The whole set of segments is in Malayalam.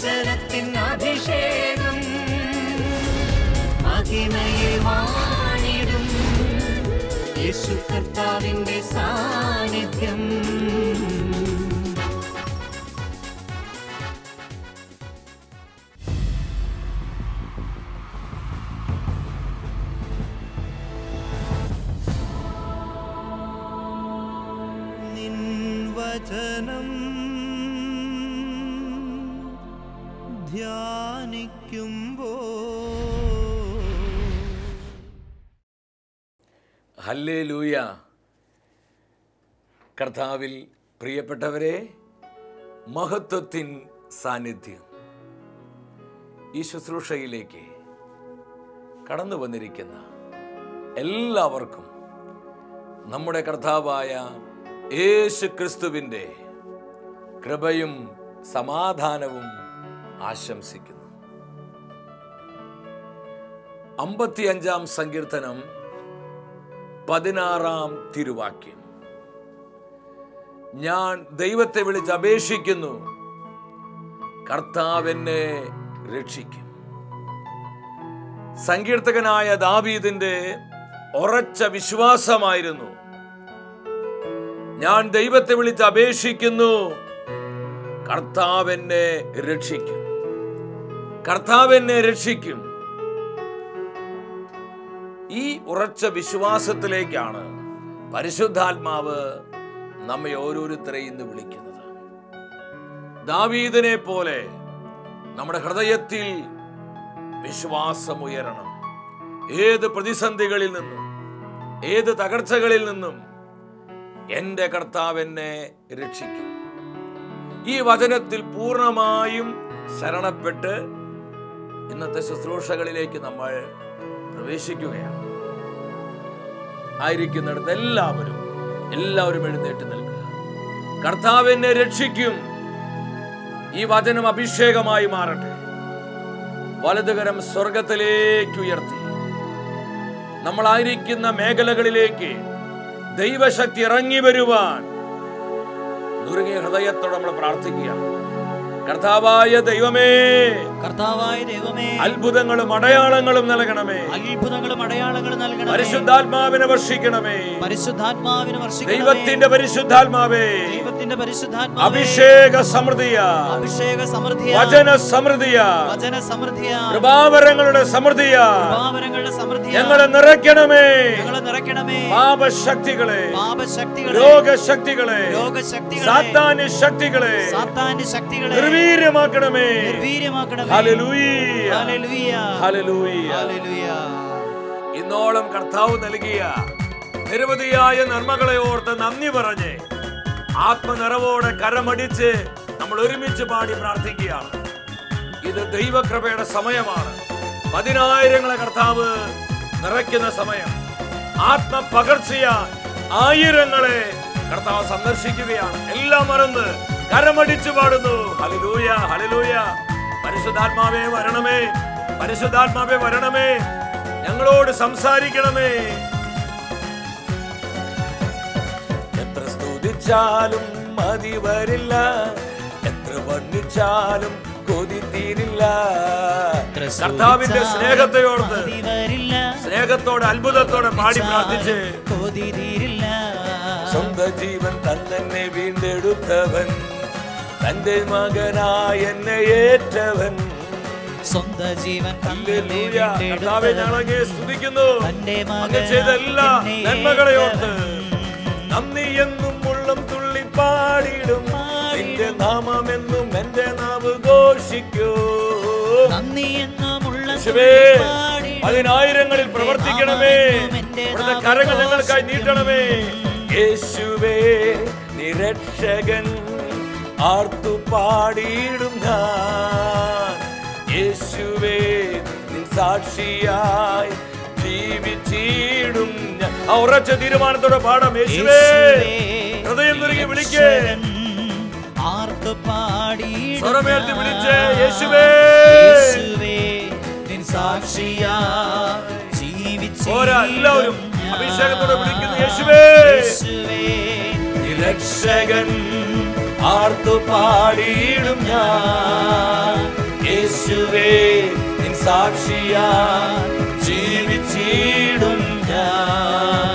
വചനത്തിൻ അഭിഷേകം മഹിമയിൽ വാണിടും യേശു കർത്താവിന്റെ സാന്നിധ്യം. നിൻ വചനം ധ്യാനിക്കുമ്പോൾ ഹല്ലേലൂയ. കർത്താവിൽ പ്രിയപ്പെട്ടവരെ, മഹത്വത്തിൻ സാന്നിധ്യം ഈ ശുശ്രൂഷയിലേക്ക് കടന്നു വന്നിരിക്കുന്ന എല്ലാവർക്കും നമ്മുടെ കർത്താവായ യേശു ക്രിസ്തുവിൻ്റെ കൃപയും സമാധാനവും ആശംസിക്കുന്നു. 55-ാം സങ്കീർത്തനം 16-ാം തിരുവാക്യം. ഞാൻ ദൈവത്തെ വിളിച്ച് അപേക്ഷിക്കുന്നു, കർത്താവ് എന്നെ രക്ഷിക്കും. സങ്കീർത്തകനായ ദാവീദിന്റെ ഉറച്ച വിശ്വാസമായിരുന്നു, ഞാൻ ദൈവത്തെ വിളിച്ച് അപേക്ഷിക്കുന്നു, കർത്താവ് എന്നെ രക്ഷിക്കും, കർത്താവ് എന്നെ രക്ഷിക്കും. ഈ ഉറച്ച വിശ്വാസത്തിലേക്കാണ് പരിശുദ്ധാത്മാവ് നമ്മെ ഓരോരുത്തരെയും ഇന്ന് വിളിക്കുന്നത്. ദാവീദിനെ പോലെ നമ്മുടെ ഹൃദയത്തിൽ വിശ്വാസം ഉയരണം. ഏത് പ്രതിസന്ധികളിൽ നിന്നും, ഏത് തകർച്ചകളിൽ നിന്നും എൻ്റെ കർത്താവ് എന്നെ രക്ഷിക്കും. ഈ വചനത്തിൽ പൂർണ്ണമായും ശരണപ്പെട്ട് ഇന്നത്തെ ശുശ്രൂഷകളിലേക്ക് നമ്മൾ പ്രവേശിക്കുകയാണ്. ആയിരിക്കുന്നിടത്ത് എല്ലാവരും എഴുന്നേറ്റ് നിൽക്കുക. കർത്താവ് എന്നെ രക്ഷിക്കും. ഈ വചനം അഭിഷേകമായി മാറട്ടെ. വലതുകരം സ്വർഗത്തിലേക്ക് ഉയർത്തി നമ്മളായിരിക്കുന്ന മേഖലകളിലേക്ക് ദൈവശക്തി ഇറങ്ങി വരുവാൻ ദുർഗ ഹൃദയത്തോടെ നമ്മൾ പ്രാർത്ഥിക്കുകയാണ്. കർത്താവായ ദൈവമേ, അത്ഭുതങ്ങളും അടയാളങ്ങളും നൽകണമേ. പരിശുദ്ധാത്മാവിനെ വർഷിക്കണമേ. ദൈവത്തിന്റെ പരിശുദ്ധാത്മാവേ, അഭിഷേക സമൃദ്ധിയാ, വചന സമൃദ്ധിയാ, കൃപാവരങ്ങളുടെ സമൃദ്ധിയാ ഞങ്ങളെ നിറയ്ക്കണമേ. പാപശക്തികളെ, രോഗശക്തികളെ, സാത്താന്യ ശക്തികളെ നിർവീര്യമാക്കണമേ. ഹല്ലേലൂയ, ഹല്ലേലൂയ. ഇന്നോളം കർത്താവ് നൽകിയ നിരവധിയായ നന്മകളെ ഓർത്ത് നന്ദി പറഞ്ഞ് ആത്മനിറവോടെ കരമടിച്ച് നമ്മൾ ഒരുമിച്ച് പാടി പ്രാർത്ഥിക്കുകയാണ്. ഇത് ദൈവകൃപയുടെ സമയമാണ്. 10,000 കർത്താവ് നിറയ്ക്കുന്ന സമയം. ആത്മപകർച്ചയാൽ 1000 കർത്താവ് സന്ദർശിക്കുകയാണ്. എല്ലാം മറന്ന് കരമടിച്ചു പാടുന്നു. Hallelujah, hallelujah. പരിശുദ്ധാത്മാവേ വരണമേ, പരിശുദ്ധാത്മാവേ വരണമേ, ഞങ്ങളോട് സംസാരിക്കണമേ. എത്ര സ്തുതിച്ചാലും മതി വരില്ല, എത്ര വർണ്ണിച്ചാലും കൊതി തീരില്ല. കർത്താവിന്റെ സ്നേഹത്തെ ഓർത്ത് സ്നേഹത്തോടെ അത്ഭുതത്തോടെ പാടി പ്രാർത്ഥിച്ച് സ്വന്തം ജീവൻ തന്നെ വീണ്ടെടുത്തവൻ, തന്റെ മകനായ എന്നെ ഏറ്റവൻ, സ്വന്തം ജീവൻ ഞങ്ങളെ സ്തുതിക്കുന്നു. അങ്ങ് ചെയ്ത എല്ലാ നന്മകളെ ഓർത്ത് നന്ദി എന്നും ഉള്ളം തുള്ളി പാടിയിടും. നിന്റെ നാമമെന്നും എന്റെ നാവ് ഘോഷിക്കൂ. 10,000 പ്രവർത്തിക്കണമേ. ഇവിടുത്തെ കരങ്ങൾ ഞങ്ങൾക്കായി നീട്ടണമേ. യേശുവേ നിരക്ഷകൻ ആർത്തു പാടിയിടും ഞാൻ. യേശുവേ നിൻ സാക്ഷിയായി ജീവിച്ചിടും ഞാൻ. ആ ഉറച്ച തീരുമാനത്തോടെ പാടാം. യേശുവേ ഹൃദയം തുറക്കി വിളിക്കേ, സ്വരമേറ്റി വിളിച്ചേ. യേശുവേ നിൻ സാക്ഷിയായി ജീവിച്ചിടും. എല്ലാവരും അഭിഷേകത്തോടെ വിളിക്കുന്നു. യേശുവേ രക്ഷകൻ ആർത്തു പാടിയിടും ഞാൻ. യേശുവേ നിൻ സാക്ഷിയാ ജീവിച്ചിടും ഞാൻ,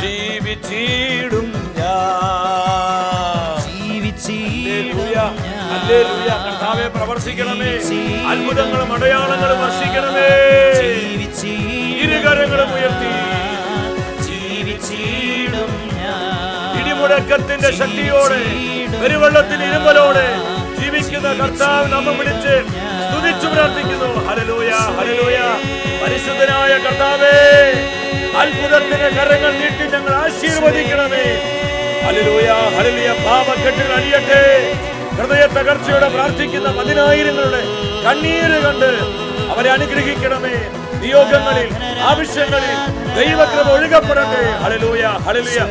ജീവിച്ചിടും ഞാൻ. ഹല്ലേലൂയ. കർത്താവേ പ്രവർത്തിക്കണമേ, അത്ഭുതങ്ങളും അടയാളങ്ങളും വർഷിക്കണമേ. ഇരുകരങ്ങളും ഉയർത്തി ഇടിമുഴക്കത്തിന്റെ ശക്തിയോടെ പെരുവെള്ളത്തിന്റെ ഇരുമ്പലോടെ ജീവിക്കുന്ന കർത്താവ് നമ്മെ വിളിച്ച് സ്തുതിച്ചു പ്രാർത്ഥിക്കുന്നു. ഹല്ലേലൂയ, ഹല്ലേലൂയ. പരിശുദ്ധനായ കർത്താവേ, അത്ഭുതത്തിന്റെ കരങ്ങൾ നീട്ടി ഞങ്ങൾ ആശീർവദിക്കണമേ. ഹല്ലേലൂയ, ഹല്ലേലൂയ. പാപക്കെട്ടുകൾ അഴിയട്ടെ. ഹൃദയ തകർച്ചയോടെ പ്രാർത്ഥിക്കുന്ന 10,000ങ്ങളുടെ കണ്ണീര് കണ്ട് അവരെ അനുഗ്രഹിക്കണമേ. നിയോഗങ്ങളിൽ, ആവശ്യങ്ങളിൽ ദൈവകൃപ ഒഴുകപ്പെടട്ടെ. Hallelujah, hallelujah.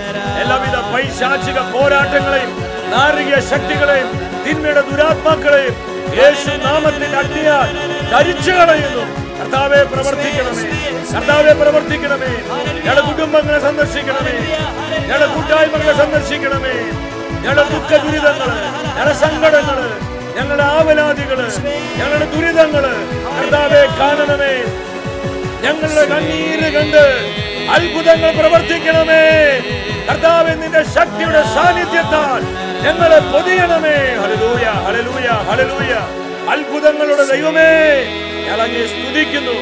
എല്ലാവിധ പൈശാചിക പോരാട്ടങ്ങളെയും നാരിക ശക്തികളെയും തിന്മയുടെ ദുരാത്മാക്കളെയും യേശു നാമത്തിൽ അഗ്നിയാൽ ധരിച്ചു കളയുന്നു. കർത്താവേ പ്രവർത്തിക്കണമേ, കർത്താവേ പ്രവർത്തിക്കണമേ. ഞങ്ങളുടെ കുടുംബങ്ങളെ സന്ദർശിക്കണമേ, ഞങ്ങളുടെ കൂട്ടായ്മകളെ സന്ദർശിക്കണമേ. ഞങ്ങളുടെ ദുഃഖ ദുരിതങ്ങള്, ഞങ്ങളുടെ സങ്കടങ്ങള്, ഞങ്ങളുടെ ആവലാതികള്, ഞങ്ങളുടെ ദുരിതങ്ങള് കർത്താവേ കാണണമേ. ഞങ്ങളുടെ കണ്ണീര് കണ്ട് അത്ഭുതങ്ങൾ പ്രവർത്തിക്കണമേ. കർത്താവേ, നിന്റെ ശക്തിയുടെ സാന്നിധ്യത്താൽ ഞങ്ങളെ പൊതിയണമേ. ഹല്ലേലൂയ, ഹല്ലേലൂയ, ഹല്ലേലൂയ. അത്ഭുതങ്ങളുടെ ദൈവമേ, ഞാൻ അങ്ങയെ സ്തുതിക്കുന്നു.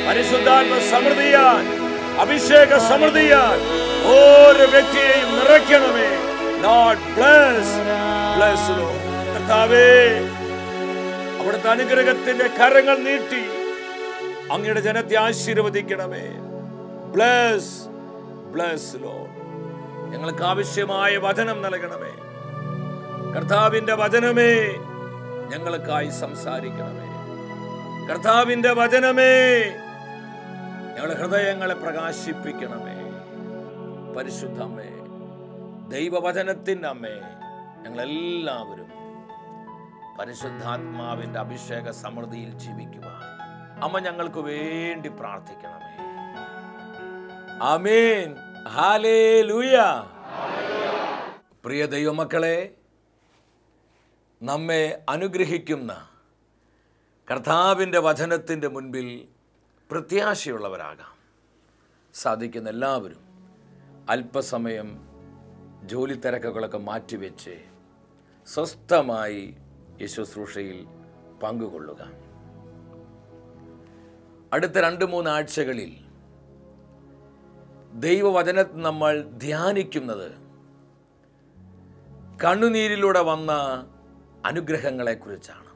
പരിശുദ്ധാത്മ സമൃദ്ധിയാൽ, അഭിഷേക സമൃദ്ധിയാൽ ഓരോ വ്യക്തിയെയും നിറയ്ക്കണമേ. Lord bless, bless Lord. കർത്താവേ, അവിടുത്തെ അനുഗ്രഹത്തിന്റെ കരങ്ങൾ നീട്ടി അങ്ങയുടെ ജനത്തെ ആശീർവദിക്കണമേ. Bless, bless Lord. ഞങ്ങൾക്ക് ആവശ്യമായ വചനം നൽകണമേ. കർത്താവിന്റെ വചനമേ, ഞങ്ങൾക്കായി സംസാരിക്കണമേ. കർത്താവിന്റെ വചനമേ, ഞങ്ങളുടെ ഹൃദയങ്ങളെ പ്രകാശിപ്പിക്കണമേ. പരിശുദ്ധമ്മേ, ദൈവവചനത്തിൻ്റെ അമ്മേ, ഞങ്ങളെല്ലാവരും പരിശുദ്ധാത്മാവിന്റെ അഭിഷേക സമൃദ്ധിയിൽ ജീവിക്കുവാൻ അമ്മ ഞങ്ങൾക്ക് വേണ്ടി പ്രാർത്ഥിക്കണമേ. ആമേൻ, ഹല്ലേലൂയ. പ്രിയ ദൈവമക്കളെ, നമ്മെ അനുഗ്രഹിക്കുന്ന കർത്താവിൻ്റെ വചനത്തിൻ്റെ മുൻപിൽ പ്രത്യാശയുള്ളവരാകാം സാധിക്കുന്ന എല്ലാവരും അല്പസമയം ജോലി തിരക്കുകളൊക്കെ മാറ്റിവെച്ച് സ്വസ്ഥമായി ഈ ശുശ്രൂഷയിൽ പങ്കുകൊള്ളുക. അടുത്ത 2-3 ആഴ്ചകളിൽ ദൈവവചനത്തിൽ നമ്മൾ ധ്യാനിക്കുന്നത് കണ്ണുനീരിലൂടെ വന്ന അനുഗ്രഹങ്ങളെക്കുറിച്ചാണ്.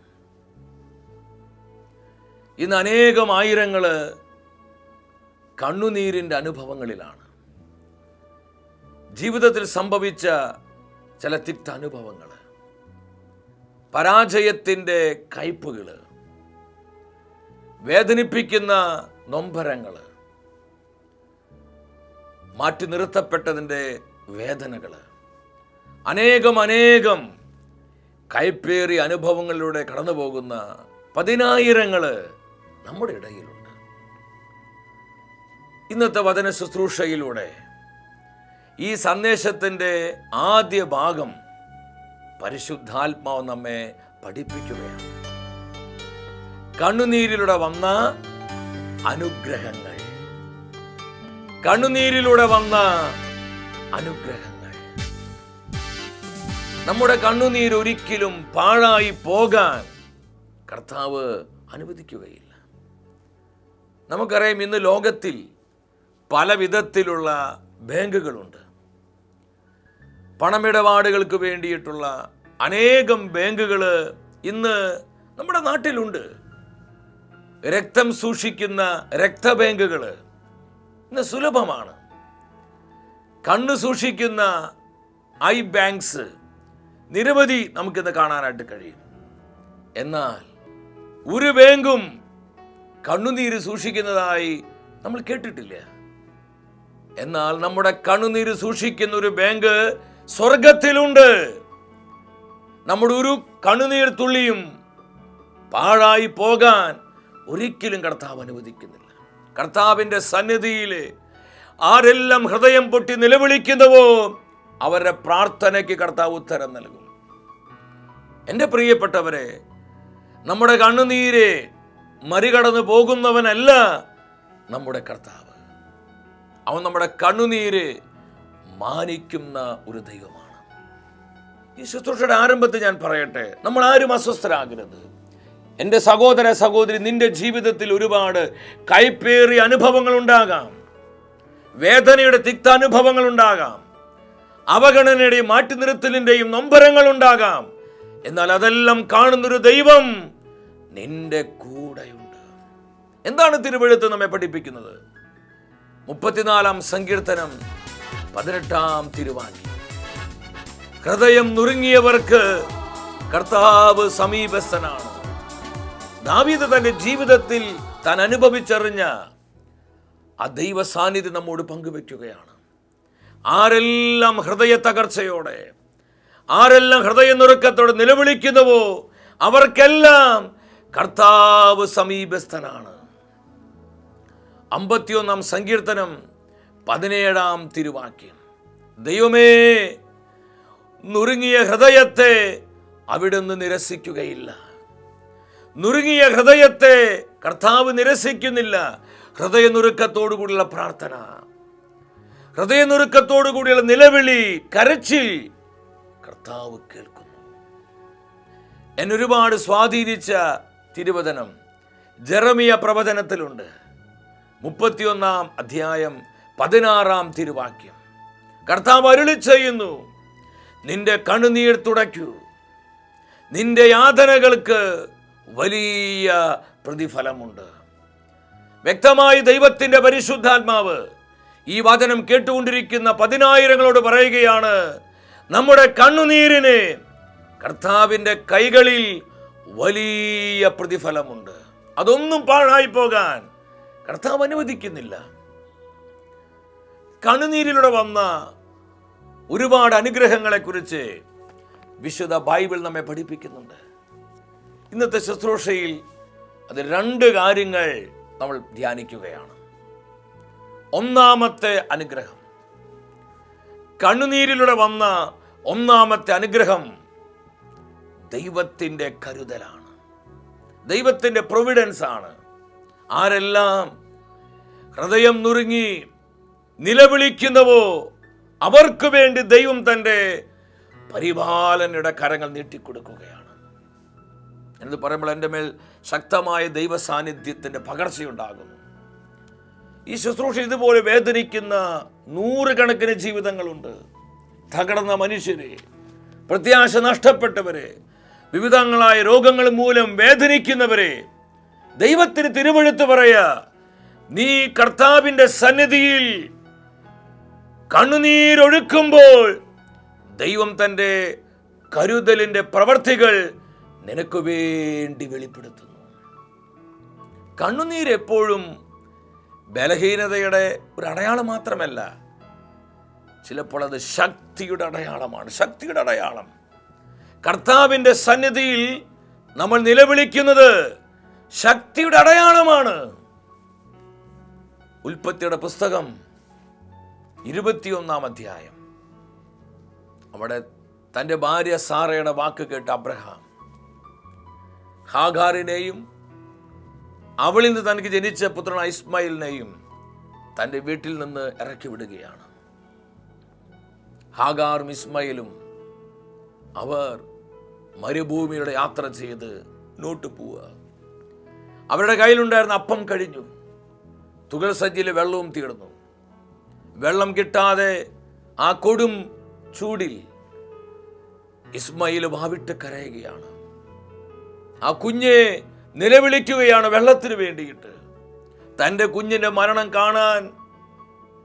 ഇന്ന് അനേകം ആയിരങ്ങൾ കണ്ണുനീരിൻ്റെ അനുഭവങ്ങളിലാണ്. ജീവിതത്തിൽ സംഭവിച്ച ചില തിക്താനുഭവങ്ങൾ, പരാജയത്തിൻ്റെ കയ്പുകൾ, വേദനിപ്പിക്കുന്ന നൊമ്പരങ്ങൾ, മാറ്റി നിർത്തപ്പെട്ടതിൻ്റെ വേദനകൾ, അനേകം കയ്പേറിയ അനുഭവങ്ങളിലൂടെ കടന്നു പോകുന്ന 10,000 നമ്മുടെ ഇടയിലുണ്ട്. ഇന്നത്തെ വചന ശുശ്രൂഷയിലൂടെ ഈ സന്ദേശത്തിൻ്റെ ആദ്യ ഭാഗം പരിശുദ്ധാത്മാവ് നമ്മെ പഠിപ്പിക്കുകയാണ്. കണ്ണുനീരിലൂടെ വന്ന അനുഗ്രഹങ്ങൾ, കണ്ണുനീരിലൂടെ വന്ന അനുഗ്രഹങ്ങൾ. നമ്മുടെ കണ്ണുനീർ ഒരിക്കലും പാഴായി പോകാൻ കർത്താവ് അനുവദിക്കുകയില്ല. നമുക്കറിയാം, ഇന്ന് ലോകത്തിൽ പല വിധത്തിലുള്ള ബാങ്കുകളുണ്ട്. പണമിടപാടുകൾക്ക് വേണ്ടിയിട്ടുള്ള അനേകം ബാങ്കുകൾ ഇന്ന് നമ്മുടെ നാട്ടിലുണ്ട്. രക്തം സൂക്ഷിക്കുന്ന രക്തബാങ്കുകൾ ഇന്ന് സുലഭമാണ്. കണ്ണ് സൂക്ഷിക്കുന്ന ഐ ബാങ്ക്സ് നിരവധി നമുക്കിന്ന് കാണാനായിട്ട് കഴിയും. എന്നാൽ ഒരു ബാങ്കും കണ്ണുനീര് സൂക്ഷിക്കുന്നതായി നമ്മൾ കേട്ടിട്ടില്ല. എന്നാൽ നമ്മുടെ കണ്ണുനീര് സൂക്ഷിക്കുന്ന ഒരു ബാങ്ക് സ്വർഗത്തിലുണ്ട്. നമ്മുടെ ഒരു കണ്ണുനീർ തുള്ളിയും പാഴായി പോകാൻ ഒരിക്കലും കർത്താവ് അനുവദിക്കുന്നില്ല. കർത്താവിൻ്റെ സന്നിധിയിൽ ആരെല്ലാം ഹൃദയം പൊട്ടി നിലവിളിക്കുന്നുവോ അവരുടെ പ്രാർത്ഥനയ്ക്ക് കർത്താവ് ഉത്തരം നൽകും. എൻ്റെ പ്രിയപ്പെട്ടവരെ, നമ്മുടെ കണ്ണുനീര് മറികടന്ന് പോകുന്നവനല്ല നമ്മുടെ കർത്താവ്. അവൻ നമ്മുടെ കണ്ണുനീര് മാനിക്കുന്ന ഒരു ദൈവമാണ്. ഈ ശുശ്രൂഷയുടെ ആരംഭത്തിൽ ഞാൻ പറയട്ടെ, നമ്മൾ ആരും അസ്വസ്ഥരാകരുത്. എൻ്റെ സഹോദര സഹോദരി, നിന്റെ ജീവിതത്തിൽ ഒരുപാട് കൈപ്പേറിയ അനുഭവങ്ങൾ ഉണ്ടാകാം, വേദനയുടെ തിക്താനുഭവങ്ങൾ ഉണ്ടാകാം, അവഗണനയുടെയും മാറ്റി നിർത്തലിൻ്റെയും നൊമ്പരങ്ങൾ ഉണ്ടാകാം. എന്നാൽ അതെല്ലാം കാണുന്നൊരു ദൈവം നിന്റെ കൂടെയുണ്ട്. എന്താണ് തിരുവെഴുത്ത് നമ്മെ പഠിപ്പിക്കുന്നത്? 34-ാം സങ്കീർത്തനം 18-ാം തിരുവാക്യം. ഹൃദയം നുറുങ്ങിയവർക്ക് കർത്താവ് സമീപസ്ഥനാണ്. ദാവീദ് തന്റെ ജീവിതത്തിൽ താൻ അനുഭവിച്ചറിഞ്ഞ ആ ദൈവ സാന്നിധ്യം നമ്മോട് പങ്കുവെക്കുകയാണ്. ആരെല്ലാം ഹൃദയ തകർച്ചയോടെ, ആരെല്ലാം ഹൃദയ നുറുക്കത്തോടെ നിലവിളിക്കുന്നുവോ അവർക്കെല്ലാം കർത്താവ് സമീപസ്ഥനാണ്. 51-ാം സങ്കീർത്തനം 17-ാം തിരുവാക്യം. ദൈവമേ, നുറുങ്ങിയ ഹൃദയത്തെ അവിടുന്ന് നിരസിക്കുകയില്ല. നുറുങ്ങിയ ഹൃദയത്തെ കർത്താവ് നിരസിക്കുന്നില്ല. ഹൃദയനുറുക്കത്തോടുകൂടിയുള്ള പ്രാർത്ഥന, ഹൃദയനുറുക്കത്തോടുകൂടിയുള്ള നിലവിളി, കരച്ചിൽ കർത്താവ് കേൾക്കുന്നു. എന്നെ ഒരുപാട് സ്വാധീനിച്ച തിരുവചനം ജെറമിയ പ്രവചനത്തിലുണ്ട്. 31-ാം അധ്യായം 16-ാം തിരുവാക്യം. കർത്താവ് അരുളി ചെയ്യുന്നു, നിന്റെ കണ്ണുനീർ തുടയ്ക്കൂ, നിന്റെ യാതനകൾക്ക് വലിയ പ്രതിഫലമുണ്ട്. വ്യക്തമായി ദൈവത്തിന്റെ പരിശുദ്ധാത്മാവ് ഈ വചനം കേട്ടുകൊണ്ടിരിക്കുന്ന പതിനായിരങ്ങളോട് പറയുകയാണ്, നമ്മുടെ കണ്ണുനീരിന് കർത്താവിൻ്റെ കൈകളിൽ വലിയ പ്രതിഫലമുണ്ട്. അതൊന്നും പാഴായി പോകാൻ കർത്താവ് അനുവദിക്കുന്നില്ല. കണ്ണുനീരിലൂടെ വന്ന ഒരുപാട് അനുഗ്രഹങ്ങളെ കുറിച്ച് വിശുദ്ധ ബൈബിൾ നമ്മെ പഠിപ്പിക്കുന്നുണ്ട്. ഇന്നത്തെ ശുശ്രൂഷയിൽ അത് 2 കാര്യങ്ങൾ നമ്മൾ ധ്യാനിക്കുകയാണ്. ഒന്നാമത്തെ അനുഗ്രഹം, കണ്ണുനീരിലൂടെ വന്ന ഒന്നാമത്തെ അനുഗ്രഹം ദൈവത്തിൻ്റെ കരുതലാണ്, ദൈവത്തിൻ്റെ പ്രൊവിഡൻസ് ആണ്. ആരെല്ലാം ഹൃദയം നുറുങ്ങി നിലവിളിക്കുന്നവോ അവർക്ക് വേണ്ടി ദൈവം തൻ്റെ പരിപാലനയുടെ കരങ്ങൾ നീട്ടിക്കൊടുക്കുകയാണ്. എന്ന് പറയുമ്പോൾ എൻ്റെ മേൽ ശക്തമായ ദൈവ സാന്നിധ്യത്തിൻ്റെ പകർച്ചയുണ്ടാകുന്നു. ഈ ശുശ്രൂഷ ഇതുപോലെ വേദനിക്കുന്ന 100 കണക്കിന് ജീവിതങ്ങളുണ്ട്. തകർന്ന മനുഷ്യരെ, പ്രത്യാശ നഷ്ടപ്പെട്ടവരെ, വിവിധങ്ങളായ രോഗങ്ങൾ മൂലം വേദനിക്കുന്നവരെ ദൈവത്തിന് തിരുവെഴുത്ത് പറയാ, നീ കർത്താവിൻ്റെ സന്നിധിയിൽ കണ്ണുനീരൊഴുക്കുമ്പോൾ ദൈവം തൻ്റെ കരുതലിൻ്റെ പ്രവർത്തികൾ നിനക്ക് വേണ്ടി വെളിപ്പെടുത്തുന്നു. കണ്ണുനീര് എപ്പോഴും ബലഹീനതയുടെ ഒരു അടയാളം മാത്രമല്ല, ചിലപ്പോൾ അത് ശക്തിയുടെ അടയാളമാണ്. ശക്തിയുടെ അടയാളം. കർത്താവിൻ്റെ സന്നിധിയിൽ നമ്മൾ നിലവിളിക്കുന്നത് ശക്തിയുടെ അടയാളമാണ്. ഉൽപ്പത്തിയുടെ പുസ്തകം 21-ാം അധ്യായം. അവിടെ തൻ്റെ ഭാര്യ സാറയുടെ വാക്ക് കേട്ട് അബ്രഹാം ഹാഗാറിനെയും അവളിൽ നിന്ന് തനിക്ക് ജനിച്ച പുത്രനായ ഇസ്മായിലിനെയും തൻ്റെ വീട്ടിൽ നിന്ന് ഇറക്കി വിടുകയാണ്. ഹാഗാറും ഇസ്മായിലും അവർ മരുഭൂമിയുടെ യാത്ര ചെയ്ത് മുന്നോട്ട് പോവുക. അവരുടെ കയ്യിലുണ്ടായിരുന്ന അപ്പം കഴിഞ്ഞു, തുകൽ സജ്ജിയിലെ വെള്ളവും തീർന്നു. വെള്ളം കിട്ടാതെ ആ കൊടും ചൂടിൽ ഇസ്മായിൽ വാവിട്ട് കരയുകയാണ്. ആ കുഞ്ഞെ നിലവിളിക്കുകയാണ് വെള്ളത്തിന് വേണ്ടിയിട്ട്. തൻ്റെ കുഞ്ഞിൻ്റെ മരണം കാണാൻ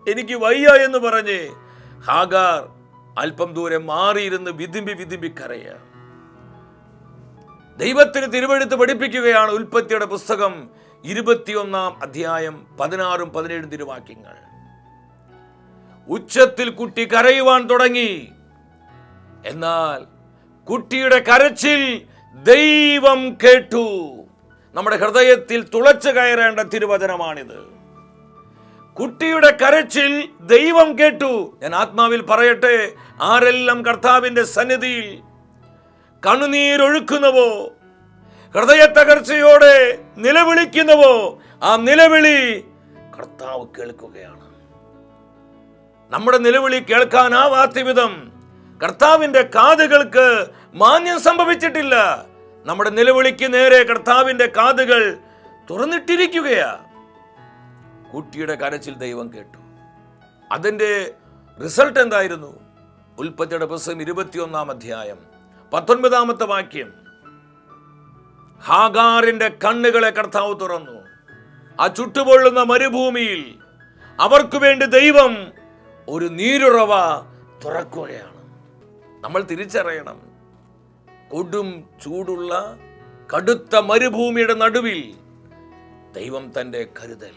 എനിക്ക് വയ്യ എന്ന് പറഞ്ഞ് ഹാഗാർ അല്പം ദൂരെ മാറിയിരുന്ന് വിതുമ്പി കരയുക. ദൈവത്തിന് തിരുവെഴുത്ത് പഠിപ്പിക്കുകയാണ്. ഉൽപ്പത്തിയുടെ പുസ്തകം 21-ാം അധ്യായം 16-ഉം 17-ഉം തിരുവാക്യങ്ങൾ. ഉച്ചത്തിൽ കുട്ടി കരയുവാൻ തുടങ്ങി. എന്നാൽ കുട്ടിയുടെ കരച്ചിൽ ദൈവം കേട്ടു. നമ്മുടെ ഹൃദയത്തിൽ തുളച്ചു കയറേണ്ട തിരുവചനമാണിത്. കുട്ടിയുടെ കരച്ചിൽ ദൈവം കേട്ടു. ഞാൻ ആത്മാവിൽ പറയട്ടെ, ആരെല്ലാം കർത്താവിൻ്റെ സന്നിധിയിൽ കണ്ണുനീരൊഴുക്കുന്നവോ, ഹൃദയ തകർച്ചയോടെ നിലവിളിക്കുന്നവോ, ആ നിലവിളി കർത്താവ് കേൾക്കുകയാണ്. നമ്മുടെ നിലവിളി കേൾക്കാനാവാത്ത വിധം കർത്താവിന്റെ കാതുകൾക്ക് മാന്യം സംഭവിച്ചിട്ടില്ല. നമ്മുടെ നിലവിളിക്ക് നേരെ കർത്താവിന്റെ കാതുകൾ തുറന്നിട്ടിരിക്കുകയാ. കുട്ടിയുടെ കരച്ചിൽ ദൈവം കേട്ടു. അതിന്റെ റിസൾട്ട് എന്തായിരുന്നു? ഉൽപ്പത്തിയുടെ പുസ്തകം 21-ാം അധ്യായം 19-ാമത്തെ വാക്യം. ഹാഗാറിന്റെ കണ്ണുകളെ കർത്താവ് തുറന്നു. ആ ചുട്ടുപൊള്ളുന്ന മരുഭൂമിയിൽ അവർക്ക് വേണ്ടി ദൈവം ഒരു നീരുറവ തുറക്കുകയാണ്. നമ്മൾ തിരിച്ചറിയണം, കൊടും ചൂടുള്ള കടുത്ത മരുഭൂമിയുടെ നടുവിൽ ദൈവം തൻ്റെ കരുതൽ,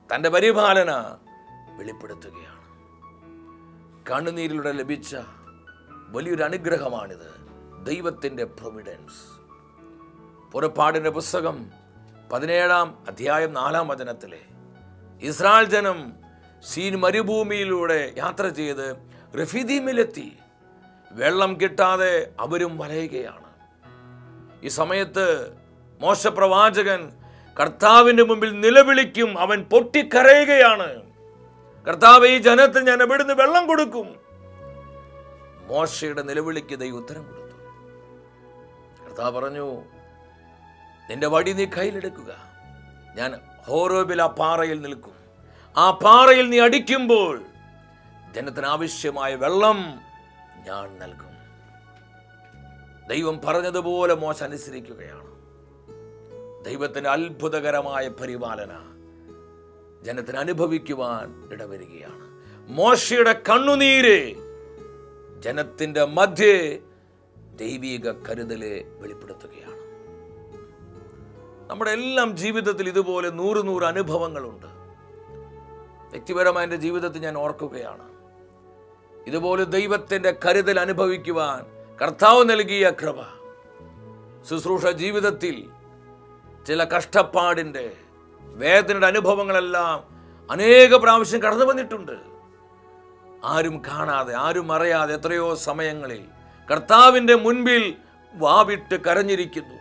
തൻ്റെ പരിപാലന വെളിപ്പെടുത്തുകയാണ്. കണ്ണുനീരിലൂടെ ലഭിച്ച വലിയൊരു അനുഗ്രഹമാണിത്, ദൈവത്തിൻ്റെ പ്രൊവിഡൻസ്. പുറപ്പാടിൻ്റെ പുസ്തകം 17-ാം അധ്യായം 4-ാം വചനത്തിലെ ഇസ്രായേൽ ജനം സീൻ മരുഭൂമിയിലൂടെ യാത്ര ചെയ്ത് റഫീദീമിലെത്തി. വെള്ളം കിട്ടാതെ അവരും വലയുകയാണ്. ഈ സമയത്ത് മോശ പ്രവാചകൻ കർത്താവിൻ്റെ മുമ്പിൽ നിലവിളിക്കും. അവൻ പൊട്ടിക്കരയുകയാണ്, കർത്താവേ, ഈ ജനത്തിന് ഞാൻ എവിടുന്ന് വെള്ളം കൊടുക്കും? മോശയുടെ നിലവിളിക്ക് ദൈവം ഉത്തരം കൊടുത്തു. കർത്താവ് പറഞ്ഞു, നിന്റെ വടി നീ കയ്യിലെടുക്കുക, ഞാൻ ഹോരോബിൽ ആ പാറയിൽ നിൽക്കും. ആ പാറയിൽ നീ അടിക്കുമ്പോൾ ജനത്തിന് ആവശ്യമായ വെള്ളം ഞാൻ നൽകും. ദൈവം പറഞ്ഞതുപോലെ മോശ അനുസരിക്കുകയാണ്. ദൈവത്തിന്റെ അത്ഭുതകരമായ പരിപാലന ജനത്തിന് അനുഭവിക്കുവാൻ ഇടവരികയാണ്. മോശയുടെ കണ്ണുനീര് ജനത്തിന്റെ മധ്യേ ദൈവിക കരുതലെ വെളിപ്പെടുത്തുകയാണ്. നമ്മുടെ എല്ലാം ജീവിതത്തിൽ ഇതുപോലെ 100 അനുഭവങ്ങളുണ്ട്. വ്യക്തിപരമായ എൻ്റെ ജീവിതത്തിൽ ഞാൻ ഓർക്കുകയാണ്, ഇതുപോലെ ദൈവത്തിൻ്റെ കരുതൽ അനുഭവിക്കുവാൻ കർത്താവ് നൽകിയ കൃപ. ശുശ്രൂഷ ജീവിതത്തിൽ ചില കഷ്ടപ്പാടിൻ്റെ, വേദനയുടെ അനുഭവങ്ങളെല്ലാം അനേക പ്രാവശ്യം കടന്നു വന്നിട്ടുണ്ട്. ആരും കാണാതെ, ആരും അറിയാതെ എത്രയോ സമയങ്ങളിൽ കർത്താവിൻ്റെ മുൻപിൽ വാവിട്ട് കരഞ്ഞിരിക്കുന്നു.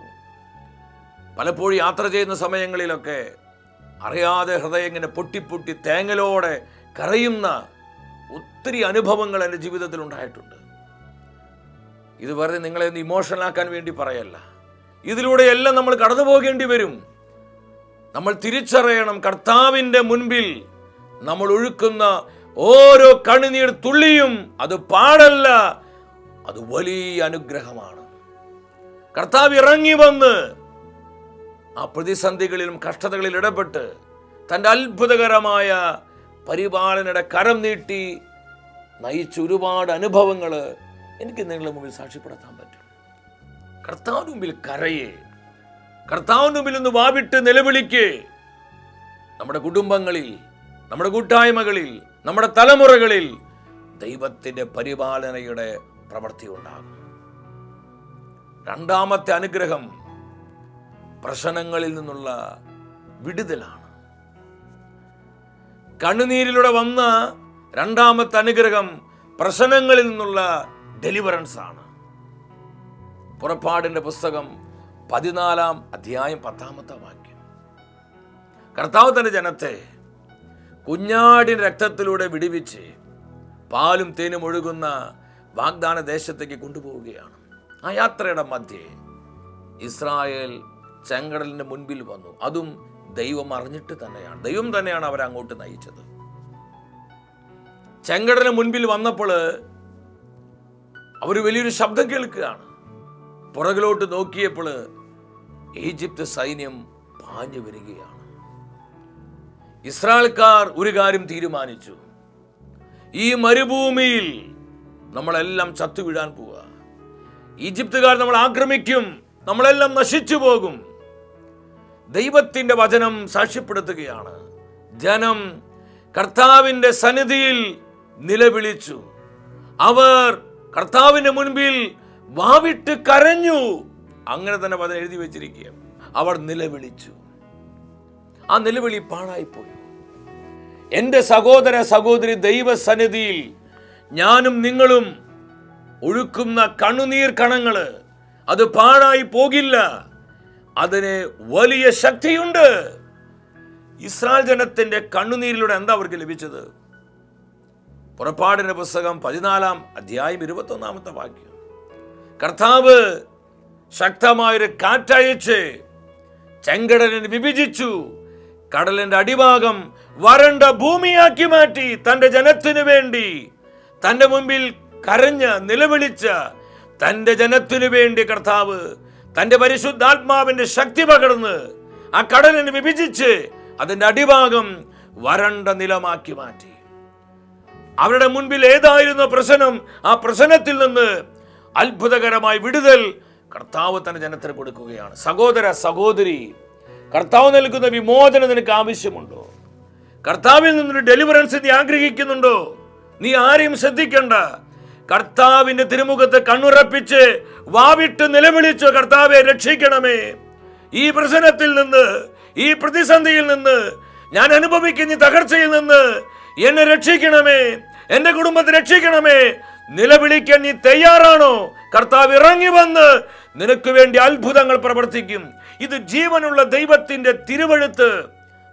പലപ്പോഴും യാത്ര ചെയ്യുന്ന സമയങ്ങളിലൊക്കെ അറിയാതെ ഹൃദയം ഇങ്ങനെ പൊട്ടിപ്പൊട്ടി തേങ്ങലോടെ കരയുന്ന ഒത്തിരി അനുഭവങ്ങൾ എൻ്റെ ജീവിതത്തിൽ ഉണ്ടായിട്ടുണ്ട്. ഇത് വെറുതെ നിങ്ങളെ ഒന്ന് ഇമോഷണലാക്കാൻ വേണ്ടി പറയല്ല. ഇതിലൂടെയെല്ലാം നമ്മൾ കടന്നു പോകേണ്ടി വരും. നമ്മൾ തിരിച്ചറിയണം, കർത്താവിൻ്റെ മുൻപിൽ നമ്മൾ ഒഴുക്കുന്ന ഓരോ കണ്ണുനീർ തുള്ളിയും അത് പാടല്ല, അത് വലിയ അനുഗ്രഹമാണ്. കർത്താവ് ഇറങ്ങി വന്ന് ആ പ്രതിസന്ധികളിലും കഷ്ടതകളിൽ ഇടപെട്ട് തൻ്റെ അത്ഭുതകരമായ പരിപാലനയുടെ കരം നീട്ടി നയിച്ച ഒരുപാട് അനുഭവങ്ങൾ എനിക്ക് നിങ്ങളുടെ മുമ്പിൽ സാക്ഷ്യപ്പെടുത്താൻ പറ്റും. കർത്താവിന് മുമ്പിൽ കരയേ, കർത്താവിന് മുമ്പിൽ ഒന്ന് വാവിട്ട് നിലവിളിക്ക്. നമ്മുടെ കുടുംബങ്ങളിൽ, നമ്മുടെ കൂട്ടായ്മകളിൽ, നമ്മുടെ തലമുറകളിൽ ദൈവത്തിൻ്റെ പരിപാലനയുടെ പ്രവൃത്തി ഉണ്ടാകും. രണ്ടാമത്തെ അനുഗ്രഹം പ്രശ്നങ്ങളിൽ നിന്നുള്ള വിടുതലാണ്. കണ്ണുനീരിലൂടെ വന്ന രണ്ടാമത്തെ അനുഗ്രഹം പ്രശ്നങ്ങളിൽ നിന്നുള്ള ഡെലിവറൻസ് ആണ്. പുറപ്പാടിന്റെ പുസ്തകം 14-ാം അധ്യായം 10-ാമത്തെ വാക്യം. കർത്താവ് തന്റെ ജനത്തെ കുഞ്ഞാടിന്റെ രക്തത്തിലൂടെ വിടുവിച്ച് പാലും തേനും ഒഴുകുന്ന വാഗ്ദാന ദേശത്തേക്ക് കൊണ്ടുപോവുകയാണ്. ആ യാത്രയുടെ മധ്യേ ഇസ്രായേൽ ചെങ്കടലിന്റെ മുൻപിൽ വന്നു. അതും ദൈവം അറിഞ്ഞിട്ട് തന്നെയാണ്, ദൈവം തന്നെയാണ് അവരെ അങ്ങോട്ട് നയിച്ചത്. ചെങ്കടലിന് മുൻപിൽ വന്നപ്പോൾ അവർ വലിയൊരു ശബ്ദം കേൾക്കുകയാണ്. പുറകിലോട്ട് നോക്കിയപ്പോൾ ഈജിപ്ത് സൈന്യം പാഞ്ഞു വരികയാണ്. ഇസ്രായേൽക്കാർ ഒരു കാര്യം തീരുമാനിച്ചു, ഈ മരുഭൂമിയിൽ നമ്മളെല്ലാം ചത്തുവീഴാൻ പോവുക, ഈജിപ്തുകാർ നമ്മൾ ആക്രമിക്കും, നമ്മളെല്ലാം നശിച്ചു പോകും. ദൈവത്തിന്റെ വചനം സാക്ഷ്യപ്പെടുത്തുകയാണ്, ജനം കർത്താവിന്റെ സന്നിധിയിൽ നിലവിളിച്ചു. അവർ കർത്താവിന്റെ മുൻപിൽ വാവിട്ട് കരഞ്ഞു. അങ്ങനെ തന്നെ വചനം എഴുതി വെച്ചിരിക്കുക. അവർ നിലവിളിച്ചു. ആ നിലവിളി പാഴായിപ്പോയി. എൻ്റെ സഹോദര സഹോദരി, ദൈവസന്നിധിയിൽ ഞാനും നിങ്ങളും ഒഴുക്കുന്ന കണ്ണുനീർ കണങ്ങള് അത് പാഴായി പോകില്ല. അതിന് വലിയ ശക്തിയുണ്ട്. ഇസ്രായേൽ ജനത്തിന്റെ കണ്ണുനീരിലൂടെ എന്താ അവർക്ക് ലഭിച്ചത്? പുറപ്പാടിന്റെ പുസ്തകം 14 അധ്യായം 21 വാക്യം. കർത്താവ് ശക്തമായൊരു കാറ്റയച്ച് ചെങ്കടലിനെ വിഭജിച്ചു, കടലിന്റെ അടിഭാഗം വരണ്ട ഭൂമിയാക്കി മാറ്റി. തന്റെ ജനത്തിനു വേണ്ടി തന്റെ മുമ്പിൽ കരഞ്ഞ നിലവിളിച്ച തന്റെ ജനത്തിനു വേണ്ടി കർത്താവ് തന്റെ പരിശുദ്ധാത്മാവിന്റെ ശക്തി പകർന്ന് ആ കടലിനെ വിഭജിച്ച് അതിന്റെ അടിഭാഗം വരണ്ട നിലമാക്കി മാറ്റി. അവരുടെ മുൻപിൽ ഏതായിരുന്നു പ്രശ്നം, ആ പ്രശ്നത്തിൽ നിന്ന് അത്ഭുതകരമായ വിടുതൽ കർത്താവ് തന്റെ ജനത്തിന് കൊടുക്കുകയാണ്. സഹോദര സഹോദരി, കർത്താവ് നൽകുന്ന വിമോചനം നിനക്ക് ആവശ്യമുണ്ടോ? കർത്താവിൽ നിന്നൊരു ഡെലിവറൻസ് നീ ആഗ്രഹിക്കുന്നുണ്ടോ? നീ ആരെയും ശ്രദ്ധിക്കണ്ട. കർത്താവിന്റെ തിരുമുഖത്ത് കണ്ണുറപ്പിച്ച് വാവിട്ട് നിലവിളിച്ചു, കർത്താവെ രക്ഷിക്കണമേ, ഈ പ്രശ്നത്തിൽ നിന്ന്, ഈ പ്രതിസന്ധിയിൽ നിന്ന്, ഞാൻ അനുഭവിക്കുന്ന തകർച്ചയിൽ നിന്ന് എന്നെ രക്ഷിക്കണമേ, എന്റെ കുടുംബത്തെ രക്ഷിക്കണമേ. നിലവിളിക്കാൻ നീ തയ്യാറാണോ? കർത്താവ് ഇറങ്ങി വന്ന് നിനക്ക് വേണ്ടി അത്ഭുതങ്ങൾ പ്രവർത്തിക്കും. ഇത് ജീവനുള്ള ദൈവത്തിന്റെ തിരുവെഴുത്ത്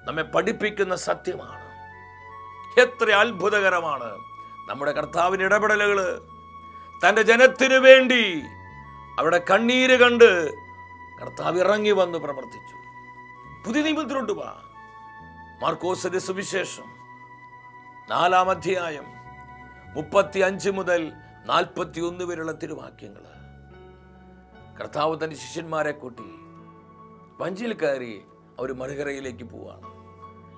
നമ്മെ പഠിപ്പിക്കുന്ന സത്യമാണ്. എത്ര അത്ഭുതകരമാണ് നമ്മുടെ കർത്താവിന്റെ ഇടപെടലുകൾ. തന്റെ ജനത്തിനു വേണ്ടി അവിടെ കണ്ണീര് കണ്ട് കർത്താവ് ഇറങ്ങി വന്ന് പ്രവർത്തിച്ചു. പുതിയ നിയമത്തിലോട്ട് വാ. മാർക്കോസിന്റെ സുവിശേഷം 4 അധ്യായം 35 മുതൽ 41 വരെയുള്ള തിരുവാക്യങ്ങൾ. കർത്താവ് തന്റെ ശിഷ്യന്മാരെ കൂട്ടി വഞ്ചിയിൽ കയറി അവർ മറുകരയിലേക്ക് പോവാണ്.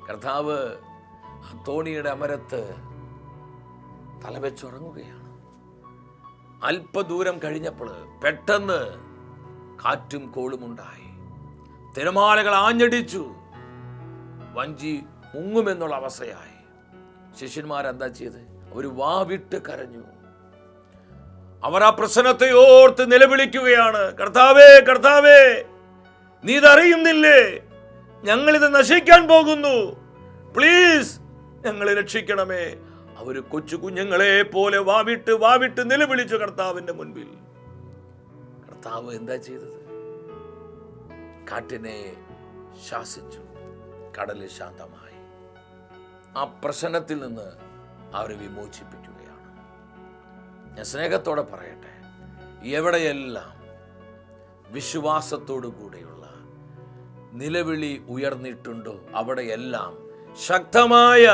കർത്താവ് ആ തോണിയുടെ അമരത്ത് തലവെച്ചുറങ്ങുകയാണ്. അല്പദൂരം കഴിഞ്ഞപ്പോൾ പെട്ടെന്ന് കാറ്റും കോളും ഉണ്ടായി. തിരമാലകൾ ആഞ്ഞടിച്ചു. വഞ്ചി മുങ്ങുമെന്നുള്ള അവസ്ഥയായി. ശിഷ്യന്മാരെന്താ ചെയ്ത്? അവർ വാവിട്ട് കരഞ്ഞു. അവർ ആ പ്രശ്നത്തെ ഓർത്ത് നിലവിളിക്കുകയാണ്. കർത്താവേ, കർത്താവേ, നീ ഇതറിയുന്നില്ലേ? ഞങ്ങളിത് നശിക്കാൻ പോകുന്നു. പ്ലീസ് ഞങ്ങളെ രക്ഷിക്കണമേ. അവര് കൊച്ചു കുഞ്ഞുങ്ങളെ പോലെ വാവിട്ട് വാവിട്ട് നിലവിളിച്ചു കർത്താവിന്റെ മുൻപിൽ. കർത്താവ് എന്താ ചെയ്തത്? കാറ്റിനെ ശാസിച്ചു. കടല് ശാന്തമായി. ആ പ്രശ്നത്തിൽ നിന്ന് അവരെ വിമോചിപ്പിക്കുകയാണ്. ഞാൻ സ്നേഹത്തോടെ പറയട്ടെ, എവിടെയെല്ലാം വിശ്വാസത്തോടു കൂടെയുള്ള നിലവിളി ഉയർന്നിട്ടുണ്ടോ അവിടെയെല്ലാം ശക്തമായ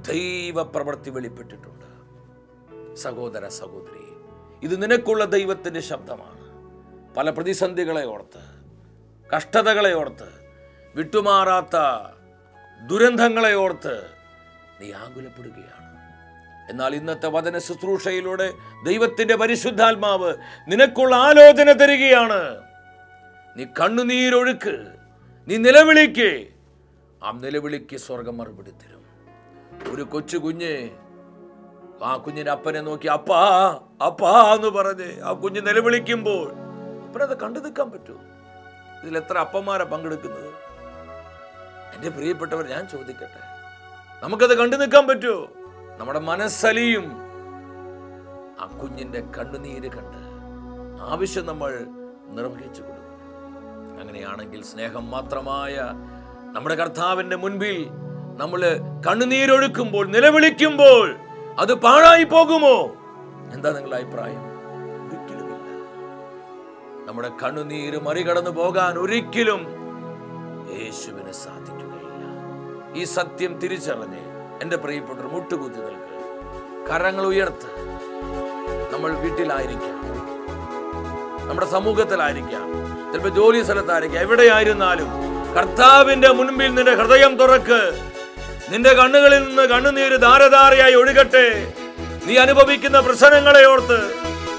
ദൈവപ്രവൃത്തി വെളിപ്പെട്ടിട്ടുണ്ട്. സഹോദര സഹോദരി, ഇത് നിനക്കുള്ള ദൈവത്തിന്റെ ശബ്ദമാണ്. പല പ്രതിസന്ധികളെ ഓർത്ത്, കഷ്ടതകളെ ഓർത്ത്, വിട്ടുമാറാത്ത ദുരന്തങ്ങളെ ഓർത്ത് നീ ആകുലപ്പെടുകയാണ്. എന്നാൽ ഇന്നത്തെ വചന ശുശ്രൂഷയിലൂടെ ദൈവത്തിന്റെ പരിശുദ്ധാത്മാവ് നിനക്കുള്ള ആലോചന തരികയാണ്. നീ കണ്ണുനീരൊഴുക്ക്, നീ നിലവിളിക്ക്. ആ നിലവിളിക്ക് സ്വർഗം മറുപടി തരും. ഒരു കൊച്ചു കുഞ്ഞ് ആ കുഞ്ഞിന്റെ അപ്പനെ നോക്കി അപ്പാ അപ്പാ എന്ന് പറഞ്ഞ് ആ കുഞ്ഞ് നിലവിളിക്കുമ്പോൾ അപ്പനത് കണ്ടു നിൽക്കാൻ പറ്റൂ? ഇതിൽ എത്ര അപ്പന്മാരാ പങ്കെടുക്കുന്നത്? എന്റെ പ്രിയപ്പെട്ടവർ, ഞാൻ ചോദിക്കട്ടെ, നമുക്കത് കണ്ടു നിൽക്കാൻ പറ്റുമോ? നമ്മുടെ മനസ്സലിയും ആ കുഞ്ഞിന്റെ കണ്ണുനീര് കണ്ട് ആവശ്യം നമ്മൾ നിർവഹിച്ചു കൊടുക്കും. അങ്ങനെയാണെങ്കിൽ സ്നേഹം മാത്രമായ നമ്മുടെ കർത്താവിന്റെ മുൻപിൽ നമ്മൾ കണ്ണുനീരൊഴുക്കുമ്പോൾ, നിലവിളിക്കുമ്പോൾ അത് പാഴായി പോകുമോ? എന്താ നിങ്ങളുടെ അഭിപ്രായം? ഒരിക്കലുമില്ല. നമ്മുടെ കണ്ണുനീര് മറികടന്നു പോകാൻ ഒരിക്കലും യേശുവിന് സാധിക്കുകയില്ല. ഈ സത്യം തിരിച്ചറിഞ്ഞ് എന്റെ പ്രിയപ്പെട്ടവർ മുട്ടുകുത്തി നിൽക്കുക. കരങ്ങൾ ഉയർത്ത്. നമ്മൾ വീട്ടിലായിരിക്കാം, നമ്മുടെ സമൂഹത്തിലായിരിക്കാം, ചിലപ്പോൾ ജോലി സ്ഥലത്തായിരിക്കാം, എവിടെയായിരുന്നാലും കർത്താവിന്റെ മുൻപിൽ നിന്റെ ഹൃദയം തുറക്ക്. നിന്റെ കണ്ണുകളിൽ നിന്ന് കണ്ണുനീര് ധാരധാരയായി ഒഴുകട്ടെ. നീ അനുഭവിക്കുന്ന പ്രശ്നങ്ങളെ ഓർത്ത്,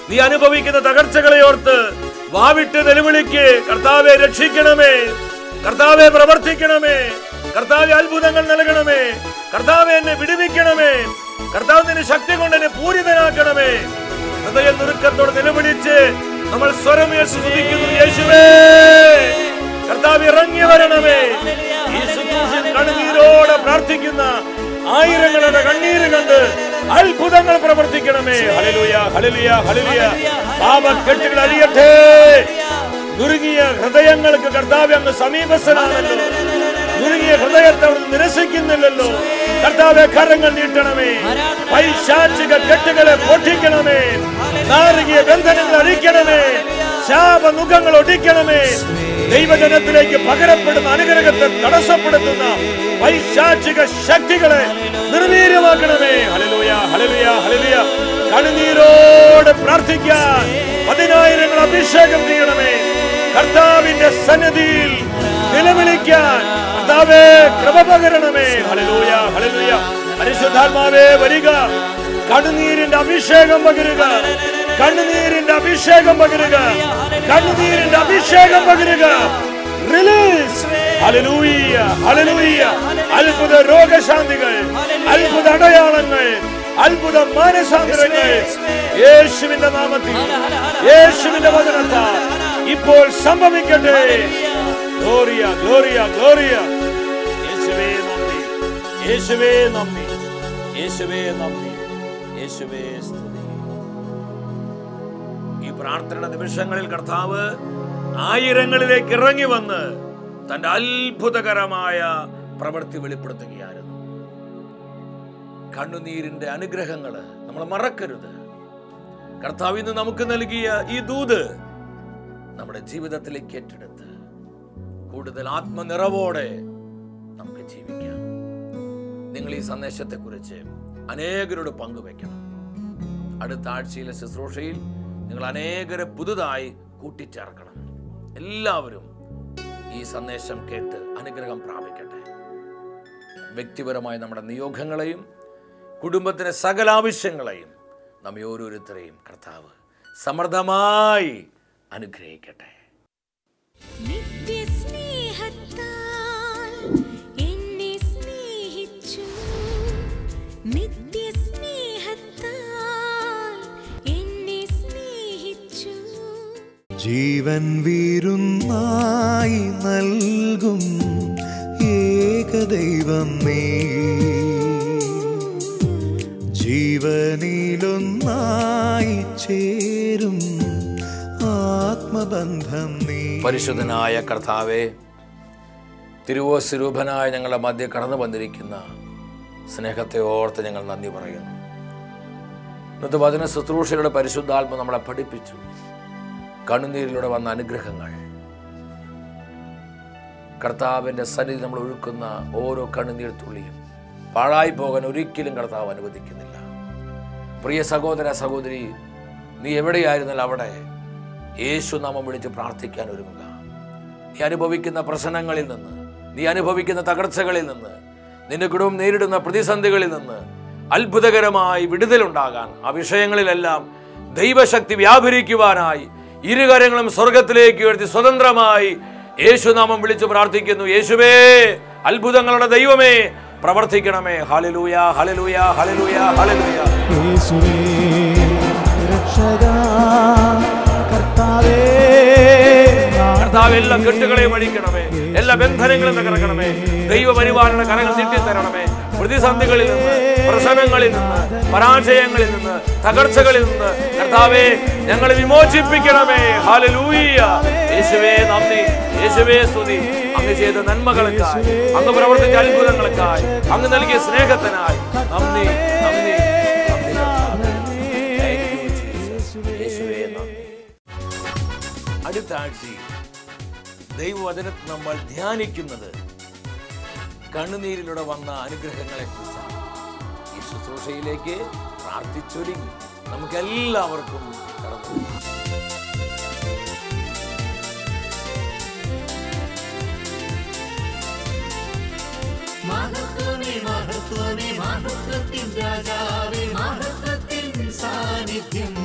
നീ അനുഭവിക്കുന്ന തകർച്ചകളെ ഓർത്ത് വാവിട്ട് നിലവിളിക്ക്. കർത്താവെ രക്ഷിക്കണമേ, കർത്താവെ പ്രവർത്തിക്കണമേ, കർത്താവെ അത്ഭുതങ്ങൾ നൽകണമേ, കർത്താവെ എന്നെ വിടുവിക്കണമേ, കർത്താവ് നിന്റെ ശക്തി കൊണ്ട് എന്നെ പൂരിതനാക്കണമേ. ഹൃദയ നുറുക്കത്തോടെ നിലവിളിച്ച് നമ്മൾ സ്വരമേറ്റ് സ്തുതിക്കുന്നു. യേശുവേ, കർത്താവ് ഇറങ്ങി വരണമേ. ഈ ശുശ്രൂഷയിൽ കണ്ണുനീരോടെ പ്രാർത്ഥിക്കുന്ന ആയിരങ്ങളുടെ കണ്ണീര് കണ്ട് അത്ഭുതങ്ങൾ പ്രവർത്തിക്കണമേ. ഹല്ലേലൂയ, ഹല്ലേലൂയ, ഹല്ലേലൂയ. പാപക്കെട്ടുകൾ അഴിയട്ടെ. നുറുങ്ങിയ ഹൃദയങ്ങൾക്ക് കർത്താവേ അങ്ങ് സമീപസ്ഥനാണല്ലോ. നുറുങ്ങിയ ഹൃദയത്തെ അവിടെ നിരസിക്കുന്നില്ലല്ലോ. കർത്താവേ കരങ്ങൾ നീട്ടണമേ. പൈശാചിക കെട്ടുകളെ പൊട്ടിക്കണമേ. നാരകീയ ബന്ധനങ്ങൾ അഴിക്കണമേ. ശാപമുഖങ്ങൾ ഒടിക്കണമേ. ദൈവജനത്തിലേക്ക് പകരപ്പെടുന്ന അനുഗ്രഹത്തെ തടസ്സപ്പെടുത്തുന്ന പൈശാചിക ശക്തികളെ നിർവീര്യമാക്കണമേ. ഹല്ലേലൂയ, ഹല്ലേലൂയ, ഹല്ലേലൂയ. കണ്ണുനീരോട് പ്രാർത്ഥിക്കാൻ 10,000 അഭിഷേകം ചെയ്യണമേ. കർത്താവിന്റെ സന്നിധിയിൽ നിലവിളിക്കാൻ കർത്താവേ കൃപ പകരണമേ. Hallelujah, hallelujah. പരിശുദ്ധാത്മാവേ വരിക. കണ്ണുനീരിന്റെ അഭിഷേകം പകരുക. കണ്ണുനീരിന്റെ അഭിഷേകം പകരുക. കണ്ണുനീരിന്റെ അഭിഷേകം പകരുക. റിലീസ്. Hallelujah, hallelujah. അത്ഭുത രോഗശാന്തികൾ, അത്ഭുത അടയാളങ്ങൾ, അത്ഭുത മാനസാന്തരങ്ങൾ യേശുവിന്റെ നാമത്തിൽ, യേശുവിന്റെ വചനത്താൽ ഇപ്പോൾ സംഭവിക്കട്ടെ. Gloria, Gloria, Gloria. യേശുവേ നന്ദി, യേശുവേ നന്ദി, യേശുവേ നന്ദി, യേശുവേ സ്തുതി. ഈ പ്രാർത്ഥന നിമിഷങ്ങളിൽ കർത്താവ് ആയിരങ്ങളിലേക്ക് ഇറങ്ങി വന്ന് തന്റെ അത്ഭുതകരമായ പ്രവൃത്തി വെളിപ്പെടുത്തുകയായിരുന്നു. കണ്ണുനീരിന്റെ അനുഗ്രഹങ്ങള് നമ്മൾ മറക്കരുത്. കർത്താവ് ഇന്ന് നമുക്ക് നൽകിയ ഈ ദൂത് നമ്മുടെ ജീവിതത്തിലേക്ക് ഏറ്റെടുത്ത് കൂടുതൽ ആത്മനിറവോടെ നമുക്ക് ജീവിക്കാം. നിങ്ങൾ ഈ സന്ദേശത്തെ കുറിച്ച് അനേകരോട് പങ്കുവെക്കണം. അടുത്ത ആഴ്ചയിലെ ശുശ്രൂഷയിൽ നിങ്ങൾ അനേകരെ പുതുതായി കൂട്ടിച്ചേർക്കണം. എല്ലാവരും ഈ സന്ദേശം കേട്ട് അനുഗ്രഹം പ്രാപിക്കട്ടെ. വ്യക്തിപരമായ നമ്മുടെ നിയോഗങ്ങളെയും കുടുംബത്തിലെ സകല ആവശ്യങ്ങളെയും നമ്മെ ഓരോരുത്തരെയും കർത്താവ് സമൃദ്ധമായി അനുഗ്രഹിക്കട്ടെ. ജീവൻ വീരുന്നായി നൽകും ഏകദൈവം നീ, ജീവനിലൊന്നായി ചേരും ആത്മബന്ധം നീ. പരിശുദ്ധനായ കർത്താവേ, തിരുവോസ്വരൂപനായ ഞങ്ങളുടെ മധ്യ കടന്നു വന്നിരിക്കുന്ന സ്നേഹത്തെ ഓർത്ത് ഞങ്ങൾ നന്ദി പറയുന്നു. ഇന്നത്തെ വചന ശുശ്രൂഷയുടെ പരിശുദ്ധാത്മ നമ്മളെ പഠിപ്പിച്ചു. കണ്ണുനീരിലൂടെ വന്ന അനുഗ്രഹങ്ങൾ, കർത്താവിൻ്റെ സന്നിധി നമ്മൾ ഒഴുക്കുന്ന ഓരോ കണ്ണുനീർ തുള്ളിയും പാഴായി പോകാൻ ഒരിക്കലും കർത്താവ് അനുവദിക്കുന്നില്ല. പ്രിയ സഹോദര സഹോദരി, നീ എവിടെയായിരുന്നാൽ അവിടെ യേശു നാമം വിളിച്ച് പ്രാർത്ഥിക്കാൻ ഒരുങ്ങുക. നീ അനുഭവിക്കുന്ന പ്രശ്നങ്ങളിൽ നിന്ന്, നീ അനുഭവിക്കുന്ന തകർച്ചകളിൽ നിന്ന്, നിന്റെ കുടുംബം നേരിടുന്ന പ്രതിസന്ധികളിൽ നിന്ന് അത്ഭുതകരമായി വിടുതലുണ്ടാകാൻ, ആ വിഷയങ്ങളിലെല്ലാം ദൈവശക്തി വ്യാപരിക്കുവാനായി ഇരുകരങ്ങളും സ്വർഗത്തിലേക്ക് ഉയർത്തി സ്വതന്ത്രമായി യേശുനാമം വിളിച്ചു പ്രാർത്ഥിക്കുന്നു. യേശുവേ, അത്ഭുതങ്ങളുടെ ദൈവമേ, പ്രവർത്തിക്കണമേ. ഹല്ലേലൂയ, ഹല്ലേലൂയ, ഹല്ലേലൂയ, ഹല്ലേലൂയ. യേശുവേ രക്ഷകാ, കർത്താവേ കർത്താവേ, എല്ലാ കെട്ടുകളെയും അഴിക്കണമേ. എല്ലാ ബന്ധനങ്ങളും തകർക്കണമേ. ദൈവപരിപാലന കരങ്ങൾ നീട്ടിത്തരണമേ. പ്രതിസന്ധികളിൽ നിന്ന്, പ്രശ്നങ്ങളിൽ നിന്ന്, പരാജയങ്ങളിൽ നിന്ന്, തകർച്ചകളിൽ നിന്ന് കർത്താവേ ഞങ്ങളെ വിമോചിപ്പിക്കണമേ. ഹല്ലേലൂയ. യേശുവേ നന്ദി, യേശുവേ സ്തുതി. അങ്ങ് ചെയ്ത നന്മകൾക്കായി, അങ്ങ് പ്രവർത്തിച്ച അത്ഭുതങ്ങൾക്കായി, അങ്ങ് നൽകിയ സ്നേഹത്തിനായി നന്ദി, നന്ദി, നന്ദി. യേശുവേ നന്ദി. അടുത്ത ആഴ്ചയിൽ ദൈവവചനത്തിൽ നമ്മൾ ധ്യാനിക്കുന്നത് കണ്ണുനീരിലൂടെ വന്ന അനുഗ്രഹങ്ങളെ കുറിച്ചാണ്. ഈ ശുശ്രൂഷയിലേക്ക് പ്രാർത്ഥിച്ചൊരുങ്ങി നമുക്കെല്ലാവർക്കും കടന്നു. മഹത്വമേ മഹത്വമേ മഹത്വത്തിൻ രാജാവേ, മഹത്വത്തിൻ സാന്നിധ്യം.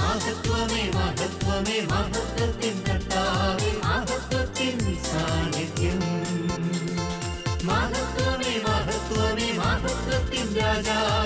മഹത്വമേ മഹത്വമേ മഹത്വത്തിൻ കർത്താവേ, മഹത്വത്തിൻ സാന്നിധ്യം. മഹത്വമേ മഹത്വമേ മഹത്വത്തിൻ രാജാവേ.